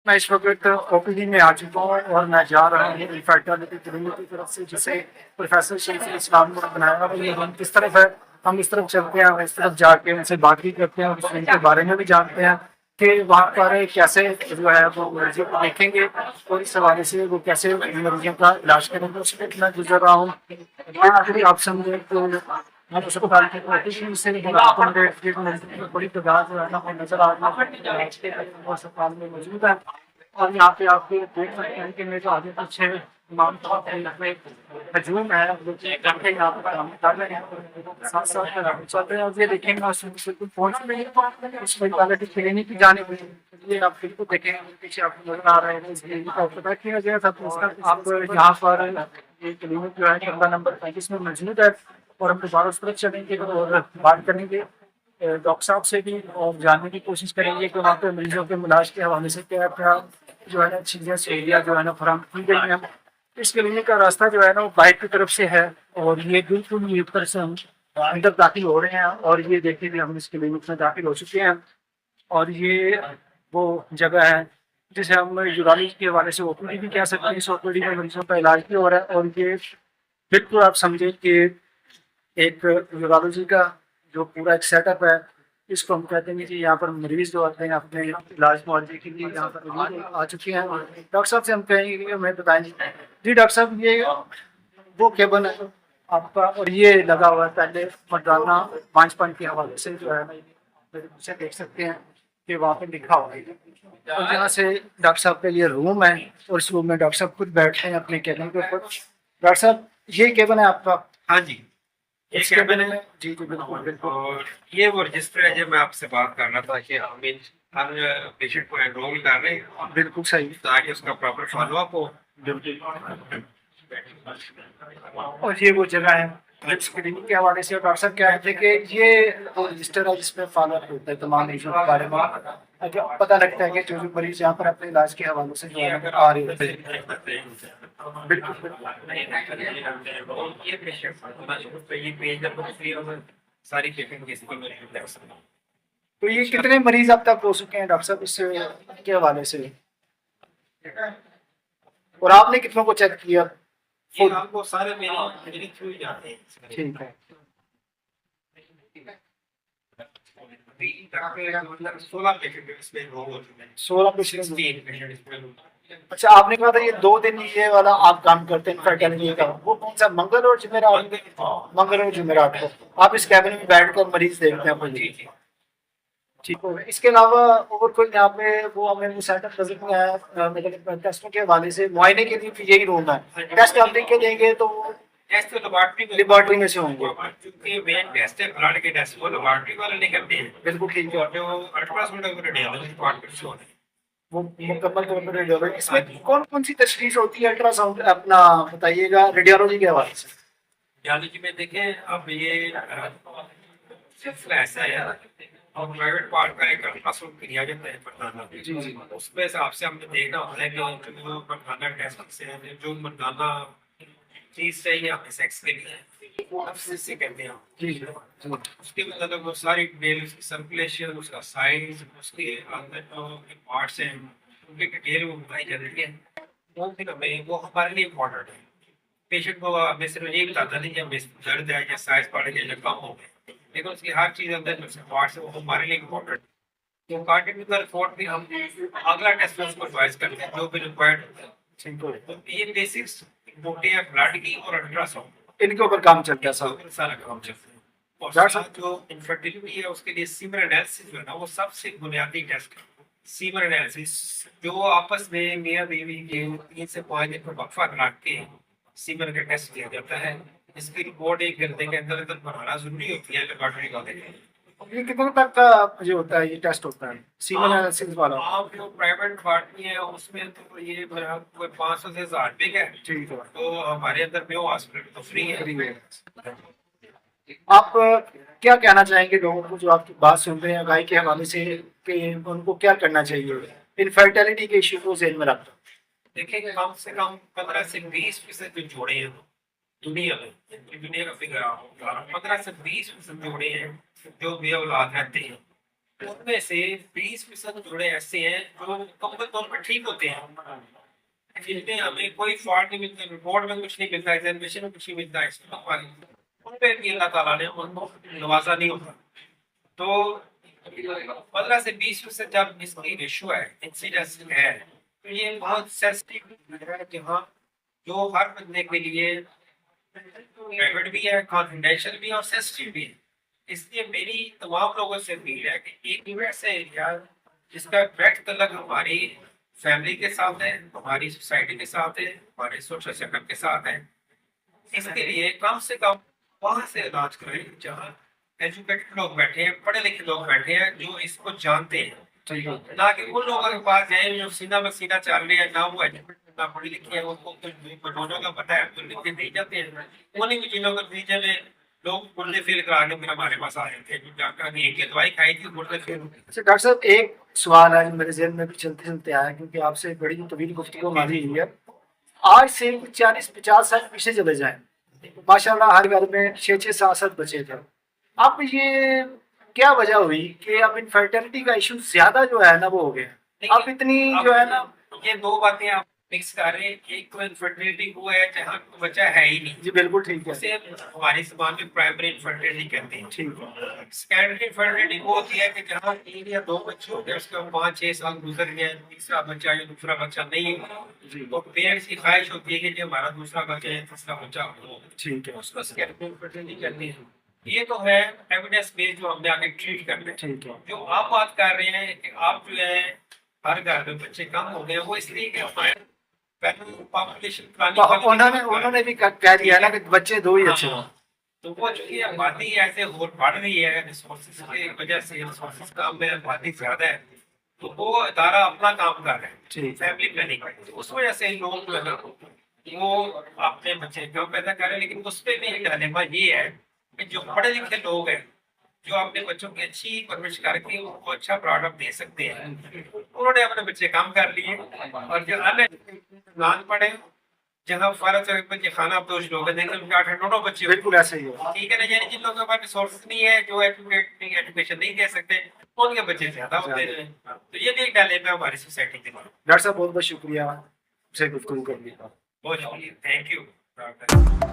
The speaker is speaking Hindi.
मैं इस वक्त ओपीडी में आ चुका हूँ और मैं जा रहा हूँ इनफर्टिलिटी क्लिनिक की तरफ से, जिसे प्रोफेसर शरीफ इस्लाम ने बनाया है। ये रूम किस तरफ है, हम इस तरफ चलते हैं, इस तरफ जाके उनसे बात भी करते हैं और उनके बारे में भी जानते हैं कि वहाँ पर कैसे जो है वो मरीजों को देखेंगे और इस हवाले से वो कैसे मरीजों का इलाज करेंगे। उसमें मैं गुजर रहा हूँ, आप समझे तो हम अस्पताल के ओपीडी से बड़ी तादाद जो है ना वो नजर आ रही है, वो अस्पताल में मौजूद है। और यहाँ पे आप देख सकते हैं कि मेरे आगे पीछे इमाम साहब में हजूम है, जो कि घंटे यहाँ पर काम कर रहे हैं, साथ साथ चल रहे हैं। और ये देखेंगे बिल्कुल पहुँच रहे हैं इस मेंटालिटी क्लिनिक की जाने में। ये आप बिल्कुल देखेंगे पीछे आपको नजर आ रहे हैं, इस क्लिनिक का पता किया गया था। तो उसका आप यहाँ पर ये क्लिनिक जो है कमरा नंबर 35 में मौजूद है और हम दोबारा उस तरफ चलेंगे और बात करेंगे डॉक्टर साहब से भी और जानने की कोशिश करेंगे कि वहाँ पे मरीजों के इलाज के हवाले से क्या क्या जो है ना चीज़ें सहूलियात जो है ना फराहम की गई हैं। इस क्लिनिक का रास्ता जो है ना वो बाइक की तरफ से है और ये बिल्कुल ये ऊपर से हम अंदर दाखिल हो रहे हैं और ये देखिए भी हम इस क्लिनिक में दाखिल हो चुके हैं। और ये वो जगह है जिसे हम यूरानी के हवाले से ओपीडी भी कह सकते हैं। इस ओपीडी में मरीजों का इलाज भी हो रहा है और ये बिल्कुल आप समझे कि एक यूरोलॉजी का जो पूरा एक सेटअप है, इसको हम कहते हैं कि यहाँ पर मरीज जो आते हैं अपने इलाज मुआवजे के लिए यहाँ पर मरीज आ चुके हैं। डॉक्टर साहब से हम कहेंगे कि हमें बताएं जी डॉक्टर साहब, ये वो केबल है आपका और ये लगा हुआ है पहले मर्दाना पाँचपन के हवाले से जो है उसे देख सकते हैं कि वहाँ पे लिखा हुआ है। और यहाँ से डॉक्टर साहब के लिए रूम है और इस रूम में डॉक्टर साहब खुद बैठते हैं अपने केबिन के ऊपर। डॉक्टर साहब, ये केबिन है आपका? हाँ जी, ये इसके कैबिन बारे है। में जी जी बिल्कुल बिल्कुल। और ये वो रजिस्टर है जो मैं आपसे बात करना था कि हम पेशेंट को एनरोल कर रहे हैं बिल्कुल सही। ताकि उसका प्रॉपर फॉलोअप हो। और ये वो जगह है स्क्रीनिंग के हवाले से। और डॉक्टर साहब कह रहे थे कि ये वो रजिस्टर है जिसमें फॉलो अप होता है तमाम मरीजों के बारे में, अगर पता लगता है कि जो जो मरीज यहाँ पर अपने इलाज के हवाले से जो ये है अगर आ आप रहे होते हैं। बिल्कुल ये पेशेंट तो ये पेज नंबर 3 में सारी पेशेंट की स्कीम में। तो ये कितने मरीज अब तक हो चुके हैं डॉक्टर साहब इससे के हवाले से, और आपने कितनों को चेक किया? ये आपको सारे मेरे थ्रू ही जाते हैं। ठीक है। 16 पेशेंट इसमें enroll हो चुके हैं। 16 पेशेंट। 16 पेशेंट इसमें enroll हो चुके हैं। अच्छा, आपने कहा था ये 2 दिन ये वाला आप काम करते हैं फर्टिलिटी का, वो कौन सा मंगल और जुमेरात? मंगल और जुमेरात को आप इस कैबिन में बैठकर मरीज देखते हैं जी अपने? जी। ठीक हो गया। इसके अलावा और कोई यहाँ पे वो हमें वो सेटअप नजर नहीं आया मेडिकल टेस्टों के हवाले से? मुआयने के लिए भी यही रूम है, टेस्ट आप लिख के देंगे तो टेस्ट तो लेबोरेटरी में से होंगे? क्योंकि मेन टेस्ट है ब्लड के टेस्ट वो लेबोरेटरी वाले नहीं करते हैं। बिल्कुल ठीक है। जो अल्ट्रासाउंड है वो रेडियोलॉजी डिपार्टमेंट से होता है। वो मुकम्मल तौर पर रेडियोलॉजी। इसमें कौन कौन सी तशखीस होती है अल्ट्रासाउंड अपना बताइएगा रेडियोलॉजी के हवाले से? रेडियोलॉजी में देखें अब ये सिलसिला ऐसा है और प्राइवेट पार्ट का एक अल्ट्रासाउंड किया जाता है मर्दाना। जी जी। उसमें हिसाब से हमने देखना होता है कि जो मर्दाना टेस्ट से जो मर्दाना चीज चाहिए अपने सेक्स के लिए वो से कहते हैं। जी जी। उसके मतलब वो सारी डिटेल उसकी सर्कुलेशन उसका साइज उसके अंदर जो पार्ट्स हैं उनकी डिटेल वो बताई जाती है। वो फिर हमें वो हमारे लिए इम्पोर्टेंट है। पेशेंट को हमें सिर्फ ये बताता नहीं कि हमें दर्द है या साइज बढ़ गया या कम हो गया, लेकिन उसकी हर चीज़ अंदर जो उसके पार्ट्स है वो हमारे लिए इम्पोर्टेंट है। तो कार्डियोलॉजिकल रिपोर्ट भी हम अगला टेस्ट में उसको एडवाइस करते हैं जो भी रिक्वायर्ड होता है। ठीक है। तो ये बेसिक्स रिपोर्टें हैं ब्लड की और अल्ट्रासाउंड इनके ऊपर काम चलता है सब। सारा काम चलता है। और डॉक्टर साथ जो इनफर्टिलिटी है उसके लिए सीमन एनालिसिस जो है ना वो सबसे बुनियादी टेस्ट है। सीमन एनालिसिस जो आपस में मियां बीवी के 3 से 5 दिन का वक्फा रख के सीमन का टेस्ट किया जाता है। इसकी रिपोर्ट 1 घंटे के अंदर अंदर बनाना जरूरी होती है लेबोरेटरी वाले। ये कितने तक का जो होता है ये टेस्ट होता है सीमन एनालिसिस वाला? आप जो प्राइवेट पार्टी है उसमें तो ये कोई 500 से 1000 रुपये का है। ठीक है। तो हमारे अंदर में हॉस्पिटल तो फ्री है। फ्री है। आप क्या कहना चाहेंगे लोगों को जो आपकी बात सुन रहे हैं गाय के हवाले से कि उनको क्या करना चाहिए इनफर्टिलिटी के इश्यू को ज़हन में रखते? देखिए कम से कम 15 से 20% जो जोड़े हैं दुनिया में, दुनिया का फिगर 15 से 20% जोड़े हैं जो बे औलाद रहते हैं। उनमें से 20% जोड़े ऐसे हैं जो मुकम्मल तौर पर ठीक होते हैं, जिनमें हमें कोई फॉल्ट नहीं मिलता, रिपोर्ट में कुछ नहीं मिलता, एग्जामिनेशन में कुछ नहीं मिलता, उन पे भी अल्लाह ताला ने उनको नवाजा नहीं होता। तो 15 से 20% जब इसकी रेशो है, इंसिडेंस है, तो ये बहुत सेंसिटिव है, जहाँ जो हर बंदे के लिए प्राइवेट भी है, कॉन्फिडेंशियल भी है और सेंसिटिव भी है। इसलिए मेरी तमाम लोगों से अपील है कि एक भी ऐसा एरिया जिसका डायरेक्ट तल्लक हमारी फैमिली के साथ है, हमारी सोसाइटी के साथ है, हमारे सोशल सर्कल के साथ है, इसके लिए कम से कम वहां से इलाज करें जहाँ एजुकेटेड लोग बैठे हैं, पढ़े लिखे लोग बैठे हैं, जो इसको जानते हैं। ठीक है। ना कि उन लोगों के पास जाए जो सीना में सीना चल रहे हैं, ना वो एजुकेटेड ना पढ़ी लिखी है, उनको बटोनों का पता है, तो लिख के नहीं जाते हैं। उन्हीं भी जिलों के नतीजे में लोग गुर्दे फेल करा के फिर हमारे पास आए थे, जो डॉक्टर ने एक दवाई खाई थी, गुर्दे फेल हो गए। अच्छा डॉक्टर साहब, एक सवाल है जो मेरे जहन में भी चलते चलते आया, क्योंकि आपसे बड़ी तवील गुफ्तगू हमारी हुई है। आज से 40-50 साल पीछे चले जाएं, माशाल्लाह हर घर में 6-6, 7-7 बच्चे थे। अब ये क्या वजह हुई कि अब इनफर्टिलिटी का इशू ज्यादा जो है ना वो हो गया, अब इतनी जो है ना। ये दो बातें आप मिक्स कर रहे हैं। एक तो इनफर्टिलिटी वो है जहाँ बच्चा है ही नहीं, जी बिल्कुल ठीक है। उसे हमारी जुबान में प्राइमरी इनफर्टिलिटी कहते हैं। ठीक है। सेकेंडरी इनफर्टिलिटी वो होती है कि जहाँ 1 या 2 बच्चे होते हैं, उसके 5-6 साल गुजर गए, तीसरा बच्चा या दूसरा बच्चा नहीं है, तो पेरेंट्स की ख्वाहिश होती है कि जो हमारा दूसरा बच्चा या तीसरा बच्चा हो, ठीक है। उसको सेकेंडरी इनफर्टिलिटी कहते हैं। ये तो है एविडेंस बेस्ड जो हमने आगे ट्रीट करना है। ठीक है। जो आप बात कर रहे हैं कि आप जो है हर घर में बच्चे कम हो गए, वो इसलिए कि हमारे पॉपुलेशन उन्होंने भी कह दिया ना कि बच्चे 2 ही अच्छे हों। तो वो चूंकि आबादी ऐसे और बढ़ रही है, रिसोर्सेज की वजह से, रिसोर्सेज कम है, आबादी ज्यादा है, तो वो अदारा अपना काम कर रहे हैं फैमिली प्लानिंग, तो उस वजह से लोग जो है ना वो अपने बच्चे क्यों पैदा कर रहे हैं। लेकिन उस पर भी एक डायलेमा ये है कि जो पढ़े लिखे लोग हैं, जो अपने बच्चों की अच्छी परवरिश करके उनको अच्छा प्रोडक्ट दे सकते हैं, उन्होंने अपने बच्चे काम कर लिए। और जो अन पढ़े, जहाँ फर्ज है बच्चे खाना पोश लोग हैं, देखिए उनके 8-9 बच्चे, बिल्कुल ऐसे ही है। ठीक है ना। यानी जिन लोगों के पास रिसोर्स नहीं है, जो एजुकेशन नहीं दे सकते, उनके बच्चे ज्यादा होते हैं। तो ये भी एक डायलेमा है हमारी सोसाइटी के लिए। डॉक्टर साहब बहुत बहुत शुक्रिया आपसे गुफ्तगू करने का। बहुत शुक्रिया, थैंक यू।